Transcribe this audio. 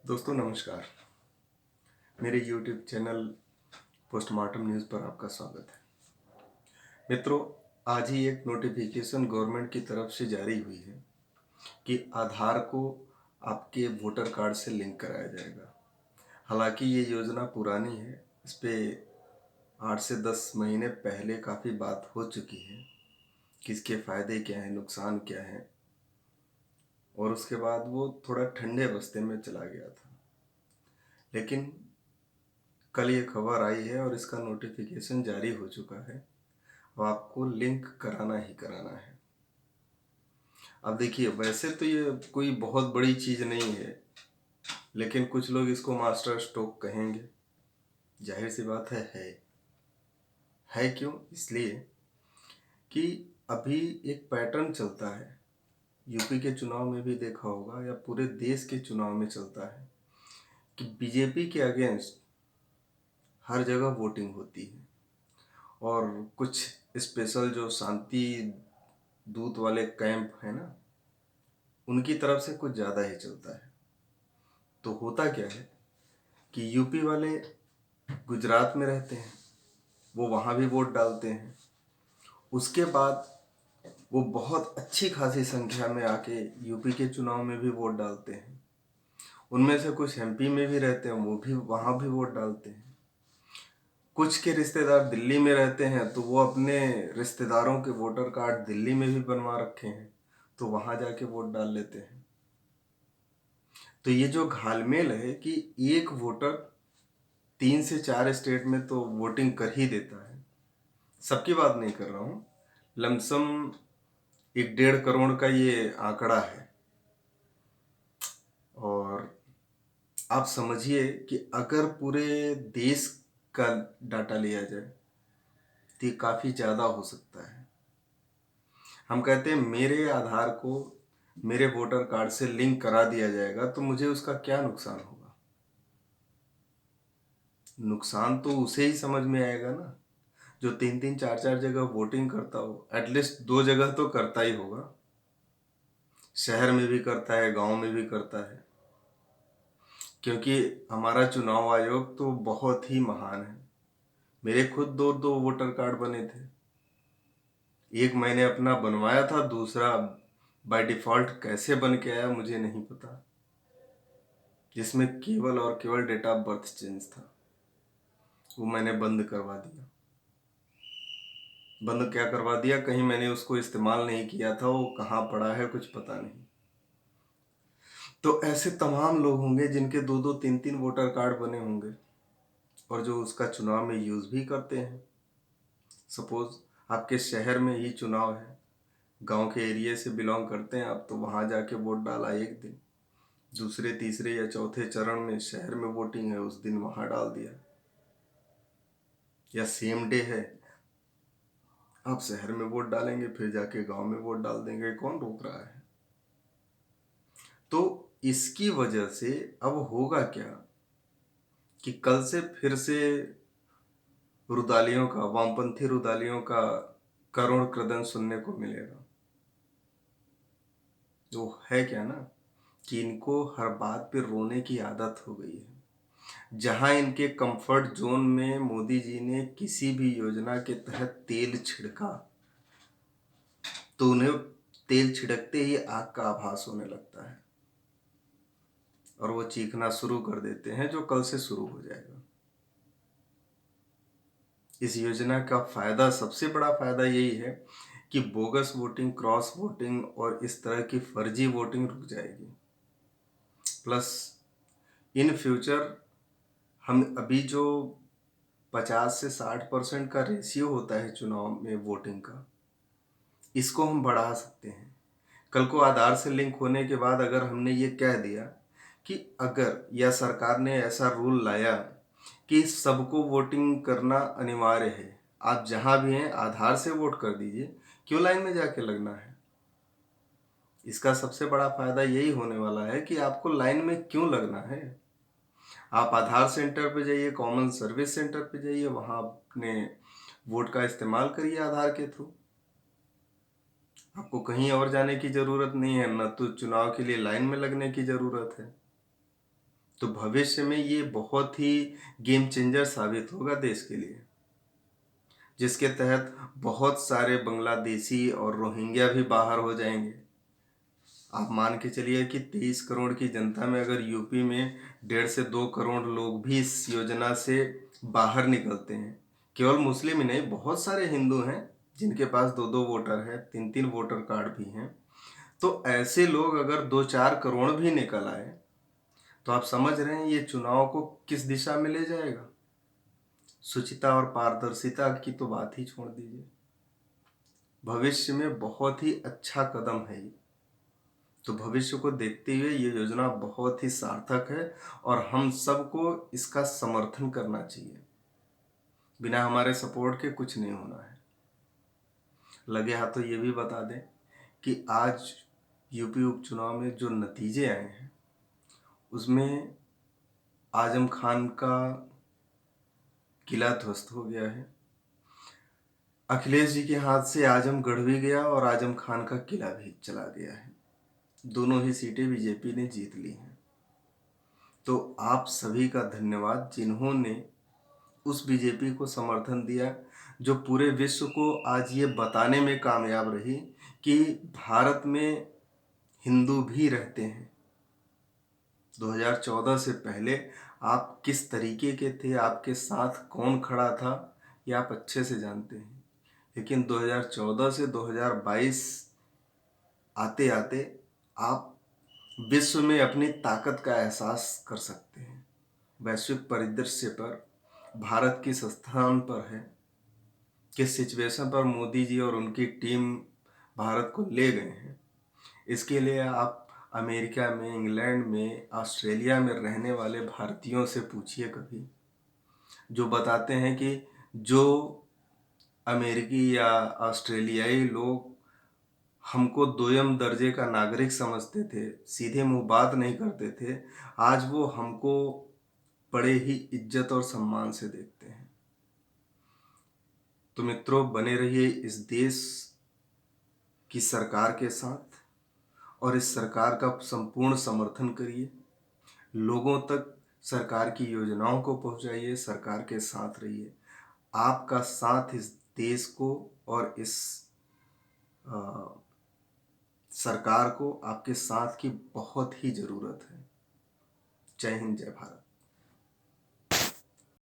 दोस्तों नमस्कार। मेरे YouTube चैनल पोस्टमार्टम न्यूज़ पर आपका स्वागत है। मित्रों, आज ही एक नोटिफिकेशन गवर्नमेंट की तरफ से जारी हुई है कि आधार को आपके वोटर कार्ड से लिंक कराया जाएगा। हालांकि ये योजना पुरानी है, इस पे 8 से 10 महीने पहले काफ़ी बात हो चुकी है कि इसके फ़ायदे क्या हैं, नुकसान क्या हैं, और उसके बाद वो थोड़ा ठंडे बस्ते में चला गया था। लेकिन कल ये खबर आई है और इसका नोटिफिकेशन जारी हो चुका है। अब आपको लिंक कराना ही कराना है। अब देखिए, वैसे तो ये कोई बहुत बड़ी चीज़ नहीं है, लेकिन कुछ लोग इसको मास्टर स्ट्रोक कहेंगे। जाहिर सी बात है क्यों? इसलिए कि अभी एक पैटर्न चलता है, यूपी के चुनाव में भी देखा होगा या पूरे देश के चुनाव में चलता है कि बीजेपी के अगेंस्ट हर जगह वोटिंग होती है, और कुछ स्पेशल जो शांति दूत वाले कैंप है ना, उनकी तरफ से कुछ ज़्यादा ही चलता है। तो होता क्या है कि यूपी वाले गुजरात में रहते हैं, वो वहाँ भी वोट डालते हैं। उसके बाद वो बहुत अच्छी खासी संख्या में आके यूपी के चुनाव में भी वोट डालते हैं। उनमें से कुछ एमपी में भी रहते हैं, वो भी वहाँ भी वोट डालते हैं। कुछ के रिश्तेदार दिल्ली में रहते हैं, तो वो अपने रिश्तेदारों के वोटर कार्ड दिल्ली में भी बनवा रखे हैं, तो वहाँ जाके वोट डाल लेते हैं। तो ये जो घालमेल है कि एक वोटर 3 से 4 स्टेट में तो वोटिंग कर ही देता है, सबकी बात नहीं कर रहा हूँ, लमसम 1-1.5 करोड़ का ये आंकड़ा है। और आप समझिए कि अगर पूरे देश का डाटा लिया जाए तो ये काफ़ी ज़्यादा हो सकता है। हम कहते हैं मेरे आधार को मेरे वोटर कार्ड से लिंक करा दिया जाएगा, तो मुझे उसका क्या नुकसान होगा? नुकसान तो उसे ही समझ में आएगा ना, जो 3-3 4-4 जगह वोटिंग करता हो। एटलीस्ट 2 जगह तो करता ही होगा, शहर में भी करता है, गांव में भी करता है। क्योंकि हमारा चुनाव आयोग तो बहुत ही महान है। मेरे खुद दो दो वोटर कार्ड बने थे। एक मैंने अपना बनवाया था, दूसरा बाय डिफ़ॉल्ट कैसे बन के आया मुझे नहीं पता, जिसमें केवल और केवल डेट ऑफ बर्थ चेंज था। वो मैंने बंद करवा दिया। बंद क्या करवा दिया, कहीं मैंने उसको इस्तेमाल नहीं किया था, वो कहाँ पड़ा है कुछ पता नहीं। तो ऐसे तमाम लोग होंगे जिनके 2-2 3-3 वोटर कार्ड बने होंगे, और जो उसका चुनाव में यूज़ भी करते हैं। सपोज आपके शहर में ही चुनाव है, गांव के एरिया से बिलोंग करते हैं आप, तो वहाँ जाके वोट डाला एक दिन, दूसरे तीसरे या चौथे चरण में शहर में वोटिंग है, उस दिन वहाँ डाल दिया। या सेम डे है, आप शहर में वोट डालेंगे, फिर जाके गांव में वोट डाल देंगे, कौन रोक रहा है? तो इसकी वजह से अब होगा क्या कि कल से फिर से रुदालियों का, वामपंथी रुदालियों का करुण क्रदन सुनने को मिलेगा। वो है क्या ना कि इनको हर बात पे रोने की आदत हो गई है। जहां इनके कंफर्ट जोन में मोदी जी ने किसी भी योजना के तहत तेल छिड़का, तो उन्हें तेल छिड़कते ही आग का आभास होने लगता है, और वो चीखना शुरू कर देते हैं, जो कल से शुरू हो जाएगा। इस योजना का फायदा, सबसे बड़ा फायदा यही है कि बोगस वोटिंग, क्रॉस वोटिंग और इस तरह की फर्जी वोटिंग रुक जाएगी। प्लस इन फ्यूचर हम अभी जो 50 से 60% का रेशियो होता है चुनाव में वोटिंग का, इसको हम बढ़ा सकते हैं। कल को आधार से लिंक होने के बाद अगर हमने ये कह दिया कि अगर, या सरकार ने ऐसा रूल लाया कि सबको वोटिंग करना अनिवार्य है, आप जहां भी हैं आधार से वोट कर दीजिए, क्यों लाइन में जाके लगना है? इसका सबसे बड़ा फायदा यही होने वाला है कि आपको लाइन में क्यों लगना है। आप आधार सेंटर पे जाइए, कॉमन सर्विस सेंटर पे जाइए, वहां अपने वोट का इस्तेमाल करिए आधार के थ्रू। आपको कहीं और जाने की जरूरत नहीं है, न तो चुनाव के लिए लाइन में लगने की जरूरत है। तो भविष्य में ये बहुत ही गेम चेंजर साबित होगा देश के लिए, जिसके तहत बहुत सारे बांग्लादेशी और रोहिंग्या भी बाहर हो जाएंगे। आप मान के चलिए कि 23 करोड़ की जनता में अगर यूपी में 1.5 से 2 करोड़ लोग भी इस योजना से बाहर निकलते हैं, केवल मुस्लिम ही नहीं, बहुत सारे हिंदू हैं जिनके पास 2-2 वोटर है, 3-3 वोटर कार्ड भी हैं। तो ऐसे लोग अगर 2-4 करोड़ भी निकल आए तो आप समझ रहे हैं ये चुनाव को किस दिशा में ले जाएगा। शुचिता और पारदर्शिता की तो बात ही छोड़ दीजिए। भविष्य में बहुत ही अच्छा कदम है ये। तो भविष्य को देखते हुए ये योजना बहुत ही सार्थक है और हम सबको इसका समर्थन करना चाहिए। बिना हमारे सपोर्ट के कुछ नहीं होना है। लगे हाथों ये भी बता दें कि आज यूपी उपचुनाव में जो नतीजे आए हैं उसमें आजम खान का किला ध्वस्त हो गया है। अखिलेश जी के हाथ से आजमगढ़ भी गया और आजम खान का किला भी चला गया है। दोनों ही सीटें बीजेपी ने जीत ली हैं। तो आप सभी का धन्यवाद जिन्होंने उस बीजेपी को समर्थन दिया जो पूरे विश्व को आज ये बताने में कामयाब रही कि भारत में हिंदू भी रहते हैं। 2014 से पहले आप किस तरीके के थे, आपके साथ कौन खड़ा था, ये आप अच्छे से जानते हैं। लेकिन 2014 से 2022 आते आते आप विश्व में अपनी ताकत का एहसास कर सकते हैं। वैश्विक परिदृश्य पर भारत किस स्थान पर है, किस सिचुएशन पर मोदी जी और उनकी टीम भारत को ले गए हैं, इसके लिए आप अमेरिका में, इंग्लैंड में, ऑस्ट्रेलिया में रहने वाले भारतीयों से पूछिए कभी, जो बताते हैं कि जो अमेरिकी या ऑस्ट्रेलियाई लोग हमको दोयम दर्जे का नागरिक समझते थे, सीधे मुंह बात नहीं करते थे, आज वो हमको बड़े ही इज्जत और सम्मान से देखते हैं। तो मित्रों, बने रहिए इस देश की सरकार के साथ और इस सरकार का संपूर्ण समर्थन करिए। लोगों तक सरकार की योजनाओं को पहुंचाइए, सरकार के साथ रहिए। आपका साथ इस देश को और इस सरकार को, आपके साथ की बहुत ही ज़रूरत है। जय हिंद, जय भारत।